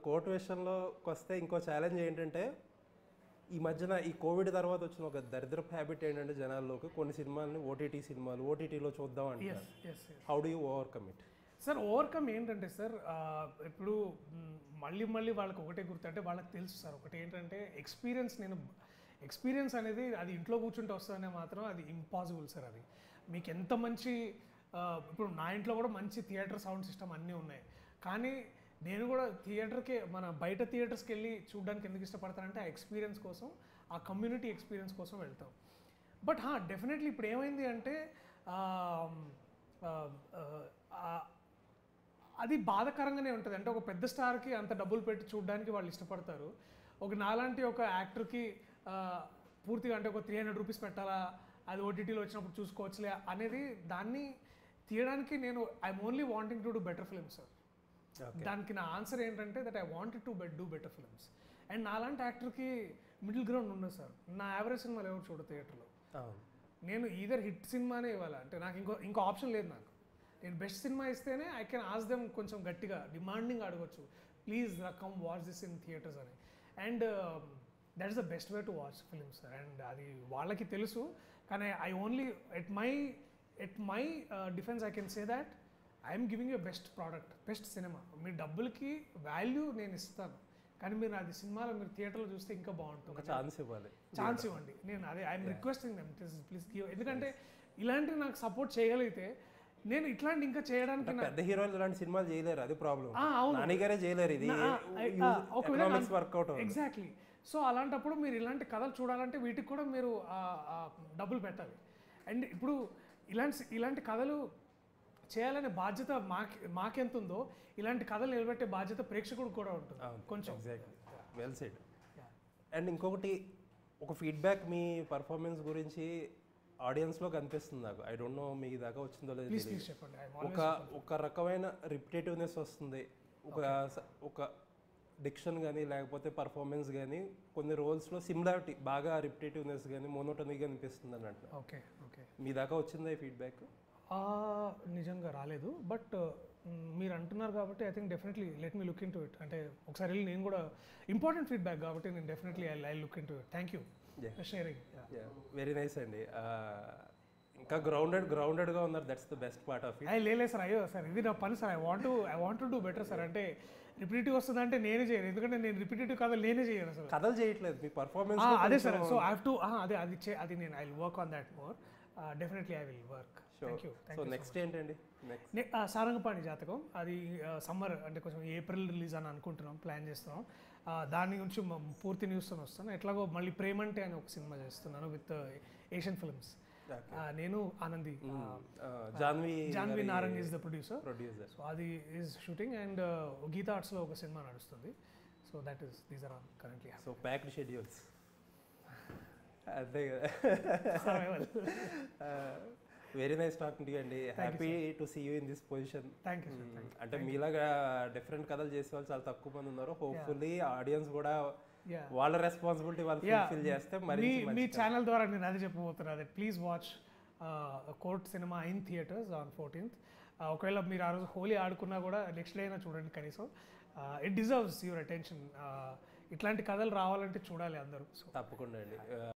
Court విషయంలోకి వస్తే ఇంకో ఛాలెంజ్ ఏంటంటే ఈ మధ్యన ఈ కోవిడ్ తర్వాత వచ్చిన ఒక దరిద్రపు హ్యాబిట్ ఏంటంటే జనాల్లోకి కొన్ని సినిమాలని ఓటీటీ సినిమాలు ఓటీటీలో చూద్దాం అంటారు. How do you overcome it? Sir overcome ఏంటంటే సార్ ఇప్పుడు మళ్ళీ వాళ్ళకి ఒకటే గుర్తు, అంటే వాళ్ళకి తెలుసు సార్ ఒకటి ఏంటంటే ఎక్స్పీరియన్స్ అనేది అది ఇంట్లో కూర్చుంటే వస్తుందనే మాత్రం అది ఇంపాసిబుల్ సార్. అది మీకు ఎంత మంచి ఇప్పుడు నా ఇంట్లో కూడా మంచి థియేటర్ సౌండ్ సిస్టమ్ అన్నీ ఉన్నాయి, కానీ నేను కూడా థియేటర్కి మన బయట థియేటర్స్కి వెళ్ళి చూడడానికి ఎందుకు ఇష్టపడతానంటే ఆ ఎక్స్పీరియన్స్ కోసం, ఆ కమ్యూనిటీ ఎక్స్పీరియన్స్ కోసం వెళ్తాం. బట్ డెఫినెట్లీ ఇప్పుడు ఏమైంది అంటే అది బాధాకరంగానే ఉంటుంది. అంటే ఒక పెద్ద స్టార్కి అంత డబ్బులు పెట్టి చూడడానికి వాళ్ళు ఇష్టపడతారు, ఒక నాలాంటి ఒక యాక్టర్కి పూర్తిగా అంటే ఒక 300 రూపీస్ పెట్టాలా, అది ఓటీటీలో వచ్చినప్పుడు చూసుకోవచ్చులే అనేది దాన్ని తీయడానికి నేను I'm only wanting to do better films sir. దానికి నా ఆన్సర్ ఏంటంటే that I wanted to do better films. And నాలాంటి యాక్టర్కి మిడిల్ గ్రౌండ్ ఉండదు సార్. నా యావరేజ్ సినిమాలు ఎవరు చూడదు థియేటర్లో. నేను ఈదర్ హిట్ సినిమానే ఇవ్వాలి, అంటే నాకు ఇంకో ఆప్షన్ లేదు. నాకు నేను బెస్ట్ సినిమా ఇస్తేనే ఐ కెన్ ఆస్ దెమ్ కొంచెం గట్టిగా డిమాండింగ్ అడగొచ్చు, please come watch this in theatres అని. And that is the best way to watch films sir. అండ్ అది వాళ్ళకి తెలుసు, కానీ I only at my defence I can say that I'm giving you best product, best cinema. మీ డబ్బులకి value నేను ఇస్తాను, కానీ మీరు అది సినిమాలో మీరు థియేటర్లో చూస్తే ఇంకా బాగుంటుంది. ఛాన్స్ ఇవ్వండి. నేను అదే I'm requesting them please give. ఎందుకంటే ఇలాంటివి నాకు సపోర్ట్ చేయగలిగితే నేను ఇట్లాంటి ఇంకా చేయడానికి పెద్ద హీరోలు ఇలాంటి సినిమాలు చేయలేరు, అది ప్రాబ్లం. నానిగారే చేయలేరు, ఇది వర్కౌట్. ఎగ్జాక్ట్లీ. సో అలాంటప్పుడు మీరు ఇలాంటి కథలు చూడాలంటే వీటికి కూడా మీరు డబ్బులు పెట్టాలి. అండ్ ఇప్పుడు ఇలాంటి కథలు చేయాలనే బాధ్యత మాకెంత ఉందో ఇలాంటి కథలు నిలబెట్టే బాధ్యత ప్రేక్షకుడికి కూడా ఉంటుంది కొంచెం. Well said. అండ్ ఇంకొకటి, ఒక ఫీడ్బ్యాక్ మీ పర్ఫార్మెన్స్ గురించి ఆడియన్స్లో కనిపిస్తుంది నాకు. ఐ డోంట్ నో మీ దాకా వచ్చిందో లేదో. ఒక రకమైన రిపిటేటివ్నెస్ వస్తుంది, ఒక డిక్షన్ కానీ లేకపోతే పర్ఫార్మెన్స్ కానీ కొన్ని రోల్స్లో సిమిలారిటీ, బాగా రిపిటేటివ్నెస్ కానీ మోనోటనీగా అనిపిస్తుంది అన్నట్టు. Okay okay. మీ దాకా వచ్చిందా ఈ ఫీడ్బ్యాక్? నిజంగా రాలేదు, బట్ మీరు అంటున్నారు కాబట్టి I think definitely let me look in to it. అంటే ఒకసారి వెళ్ళి నేను కూడా ఇంపార్టెంట్ ఫీడ్బ్యాక్ కాబట్టి నేను definitely I look in to it. Thank you sharing. Very nice అండి. ఇంకా గ్రౌండెడ్గా ఉన్నారు, that's the best part of it. లేదు సార్, అయ్యో సార్ ఇది నా పని sir. I want to do better sir. అంటే రిపిటేటివ్ వస్తుంది అంటే నేనే చేయను, ఎందుకంటే నేను రిపిటేటివ్ కథలు నేనే చేయను సార్. కథలు చేయట్లేదు, మీ పర్ఫార్మెన్స్ అదే sir. So I have to అది నేను I will work on that more. Definitely I will work. Thank you. So next ఏంటండి? సారంగపాణి జాతకం, అది సమ్మర్ అంటే కొంచెం ఏప్రిల్ రిలీజ్ అని అనుకుంటున్నాం, ప్లాన్ చేస్తున్నాం. దాని గురించి పూర్తి న్యూస్తో వస్తాను. ఎట్లాగో మళ్ళీ ప్రేమంటే అని ఒక సినిమా చేస్తున్నాను విత్ ఏషియన్ ఫిల్మ్స్. నేను Anandi, Janvi Narang is the producer. So అది ఈజ్ షూటింగ్. అండ్ గీతా ఆర్ట్స్లో ఒక సినిమా నడుస్తుంది. So that is these are on currently. So packed schedules అంతే కదా. Very nice talking to you అండి. Happy to see you in this position. అంటే మీలాగా డిఫరెంట్ కథలు చేసే వాళ్ళు చాలా తక్కువ మంది ఉన్నారు. హోప్ఫుల్లీ ఆడియన్స్ కూడా వాళ్ళ రెస్పాన్సిబిలిటీ వాళ్ళు ఫుల్ఫిల్ చేస్తే మరి మీ ఛానల్ ద్వారా నేను అది చెప్పబోతున్నా. అదే please watch court cinema in theatres on 14th. ఒకవేళ మీరు ఆ రోజు హోలీ ఆడుకున్నా కూడా నెక్స్ట్ డే అయినా చూడండి కనీసం. It deserves your attention. ఇట్లాంటి కథలు రావాలంటే చూడాలి అందరూ. తప్పకుండా అండి.